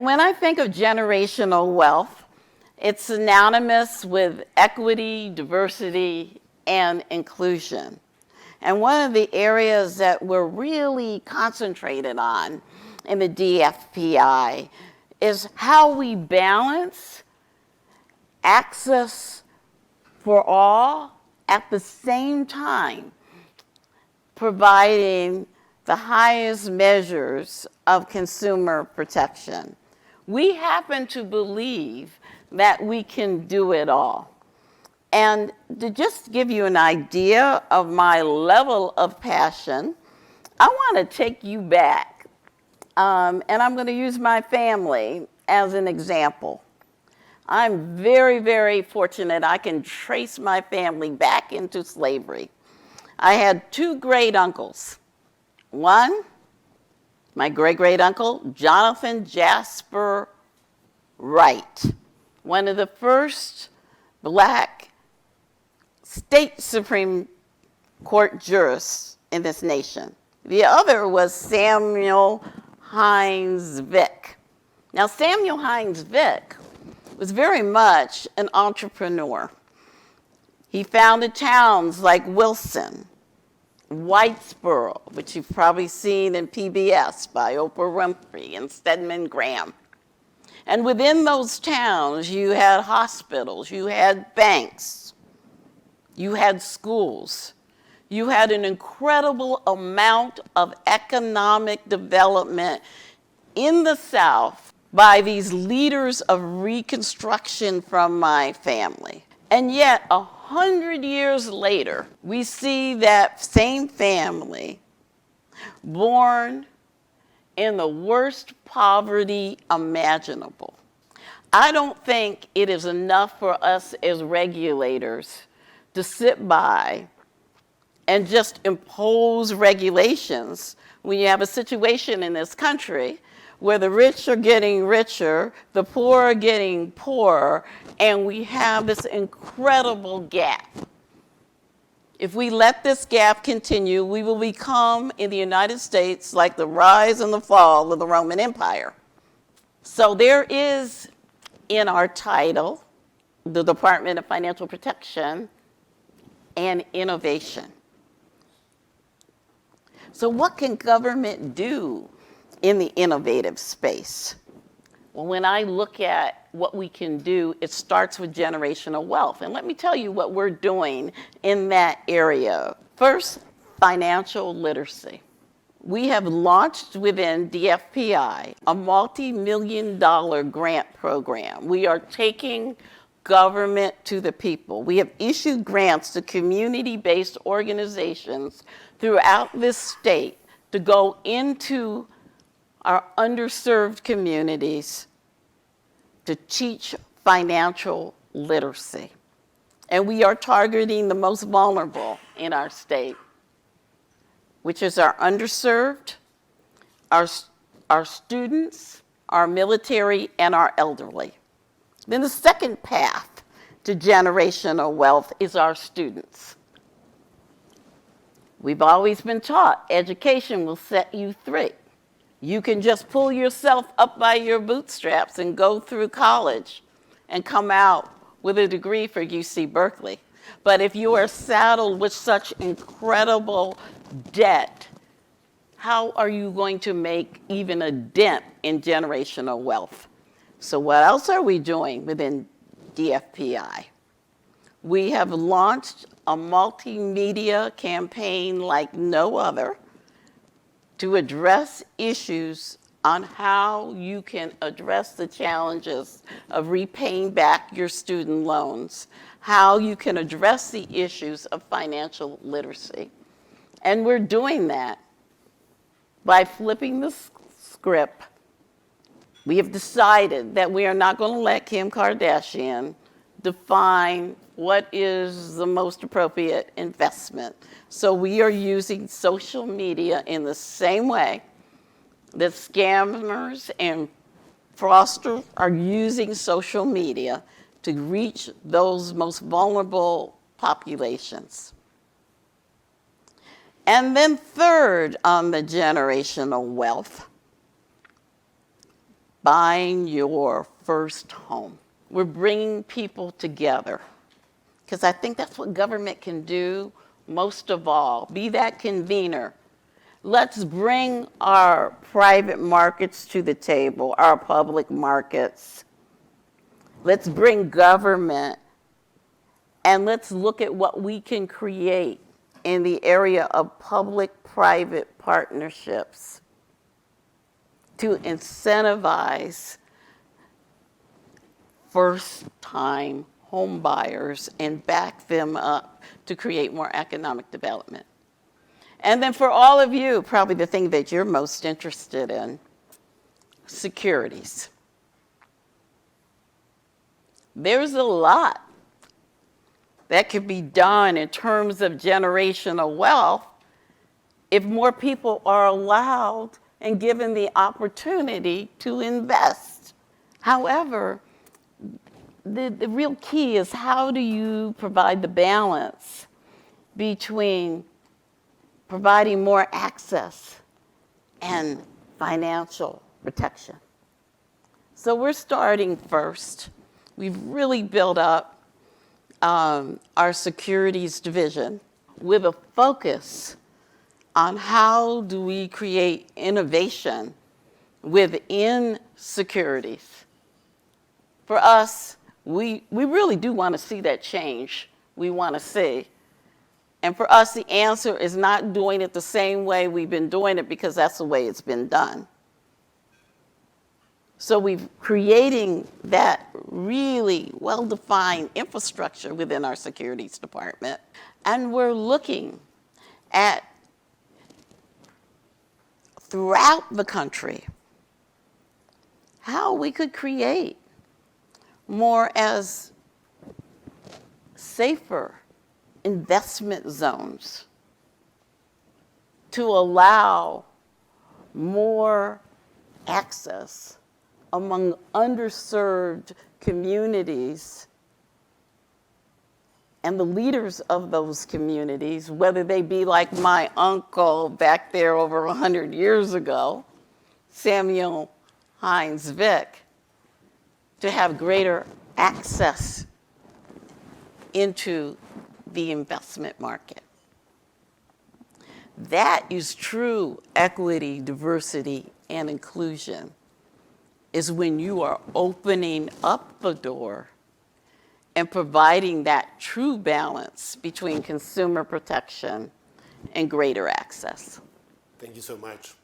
When I think of generational wealth, it's synonymous with equity, diversity, and inclusion. And one of the areas that we're really concentrated on in the DFPI is how we balance access for all at the same time providing the highest measures of consumer protection. We happen to believe that we can do it all. And to just give you an idea of my level of passion, I want to take you back. And I'm going to use my family as an example. I'm very, very fortunate I can trace my family back into slavery. I had two great uncles. One, my great-great uncle, Jonathan Jasper Wright, one of the first Black state Supreme Court jurists in this nation. The other was Samuel Hines Vick. Now, Samuel Hines Vick was very much an entrepreneur. He founded towns like Wilson, Whitesboro, which you've probably seen in PBS by Oprah Winfrey and Stedman Graham. And within those towns, you had hospitals, you had banks, you had schools. You had an incredible amount of economic development in the South by these leaders of Reconstruction from my family. And yet, 100 years later, we see that same family born in the worst poverty imaginable. I don't think it is enough for us as regulators to sit by and just impose regulations when you have a situation in this country where the rich are getting richer, the poor are getting poorer, and we have this incredible gap. If we let this gap continue, we will become, in the United States, like the rise and the fall of the Roman Empire. So there is, in our title, the Department of Financial Protection and Innovation. So what can government do in the innovative space? Well, when I look at what we can do, it starts with generational wealth. And let me tell you what we're doing in that area. First, financial literacy. We have launched within DFPI a multi-million-dollar grant program. We are taking government to the people. We have issued grants to community-based organizations throughout this state to go into our underserved communities to teach financial literacy. And we are targeting the most vulnerable in our state, which is our underserved, our students, our military, and our elderly. Then the second path to generational wealth is our students. We've always been taught education will set you free. You can just pull yourself up by your bootstraps and go through college and come out with a degree for UC Berkeley. But if you are saddled with such incredible debt, how are you going to make even a dent in generational wealth? So what else are we doing within DFPI? We have launched a multimedia campaign like no other to address issues on how you can address the challenges of repaying back your student loans, how you can address the issues of financial literacy. And we're doing that by flipping the script. We have decided that we are not going to let Kim Kardashian define what is the most appropriate investment. So we are using social media in the same way that scammers and fraudsters are using social media to reach those most vulnerable populations. And then third on the generational wealth, buying your first home. We're bringing people together, because I think that's what government can do most of all, be that convener. Let's bring our private markets to the table, our public markets. Let's bring government, and let's look at what we can create in the area of public-private partnerships to incentivize first-time home buyers and back them up to create more economic development. And then for all of you, probably the thing that you're most interested in, securities. There's a lot that could be done in terms of generational wealth if more people are allowed and given the opportunity to invest. However, the real key is, how do you provide the balance between providing more access and financial protection? So we're starting first. We've really built up our securities division with a focus on how do we create innovation within securities. For us, we really do want to see that change we want to see. And for us, the answer is not doing it the same way we've been doing it, because that's the way it's been done. So we're creating that really well-defined infrastructure within our securities department. And we're looking at, throughout the country, how we could create more as safer investment zones to allow more access among underserved communities and the leaders of those communities, whether they be like my uncle back there over 100 years ago, Samuel Hines Vick, to have greater access into the investment market. That is true equity, diversity, and inclusion, is when you are opening up the door and providing that true balance between consumer protection and greater access. Thank you so much.